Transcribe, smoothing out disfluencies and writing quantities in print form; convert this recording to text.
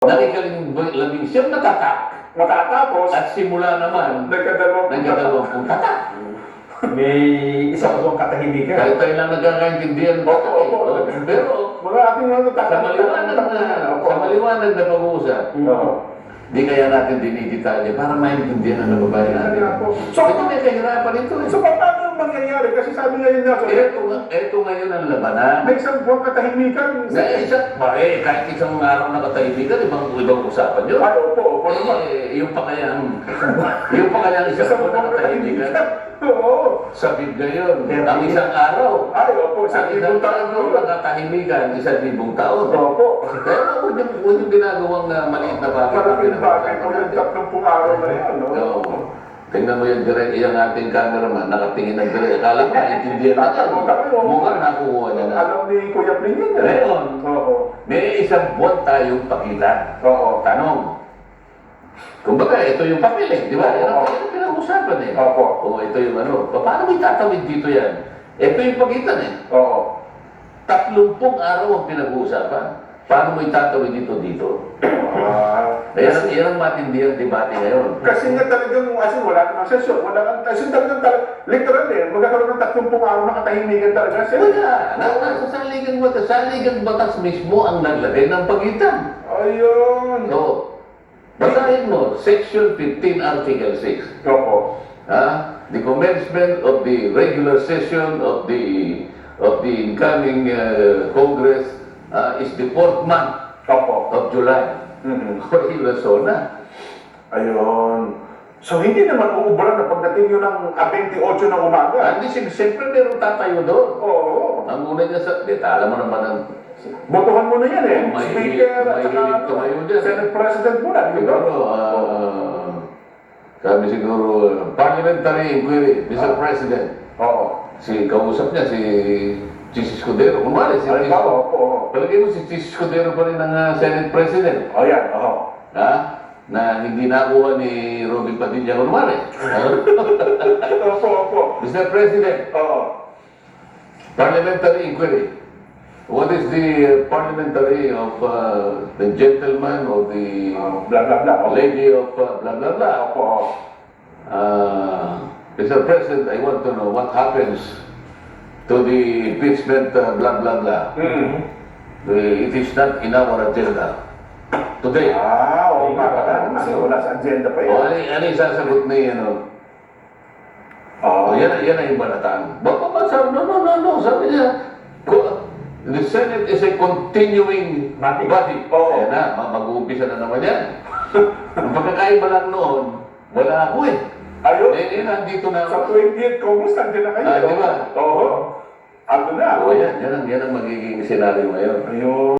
Labing siyam natatak. Matatapos, At simula naman, nagkadalawang tatak. May isa pa bang katahimikan. Kahit tayo lang nagkakaintindihan. Opo. Pero mga ating mga sa maliwanag na pag-uusap, di kaya natin dinidetalye para maintindihan ang babae natin. So, Ito may kahirapan ito. So, paano mangyayari? Kasi sabi ngayon na, Ito ngayon ang labanan. may isang buwang katahimikan. Kahit isang araw na katahimikan, ibang usapan yun. Ay, opo naman. Yung pa kayang isang buwan na katahimikan. Oo. Sabid ngayon, ang isang araw. Ay, opo, Ang isang araw na katahimikan, 1,000 taon. Opo. Kaya huwag yung ginagawang maliit na bagay. Malaking bagay po yung 30 araw na yan, no? Oo. Tingnan mo yung direct, yung ating cameraman, nakatingin ng direct. Akala mo, naintindihan na yan. Mukhang nakukuha niya na. Alam ni Kuya Pling yun. Ngayon, Oo. may isang buwan tayong pakita. Oo. Tanong. Kumbaga, ito yung papel eh, di ba? Yan ang pinag-usapan eh. Opo. O ito yung ano. Paano mo itatawid dito yan? Ito yung pagitan eh. Oo. 30 araw ang pinag-uusapan. Paano mo itatawid dito? Yan ang matindihang debate ngayon. Kasi nga talagang wala namang sesyon. Kasi talagang literal eh. Magkakaroon ng 30 araw na katahimikan talaga siya. Wala. Nasa saligang batas mismo ang naglagay ng pagitan. Ayun. So, basahin mo, Section 15, Article 6. Opo. The commencement of the regular session of the incoming Congress is the 4th month Opo. of July. Iluso na. Ayun. So, hindi naman uuburan na pagdating yun ng 28 ng umaga. Hindi, siyempre meron tatayo doon. Oo. Ang una niya alam mo naman ang Botohan mo na yan eh. May Speaker at saka hilig tumayo dyan. Senate President mo na. Di ba? Sabi siguro, parliamentary inquiry, Mr. President. Oo. Kausap niya, si Chis Escudero. Kumari, si Ay, Chis. oo. Palagay mo si Chis Escudero pa rin ang Senate President. O yan, oo. Na hindi nakuha ni Robin Padilla kunwari. Opo. Mr. President, Oo. parliamentary inquiry. What is the parliamentary of the gentleman or the Blah, blah, blah. lady of blah blah blah? Opo. Mr. President, I want to know what happens to the impeachment blah blah blah. It is not in our agenda today. Oo nga pala. Kasi wala sa agenda pa O yan. ano yung sasagot ni yan ang yung balataan. Baka sabi, no, sabi niya, the Senate is a continuing body. Oo. Ayan na, mag-uumpisa na naman yan. Ang pagkakaiba lang noon, wala ako eh. Ayun. Nandito na Sa ako. 28 Congress, nandiyan na kayo. Di ba? Oo. Ano na? Yan ang magiging senaryo ngayon. Ayun.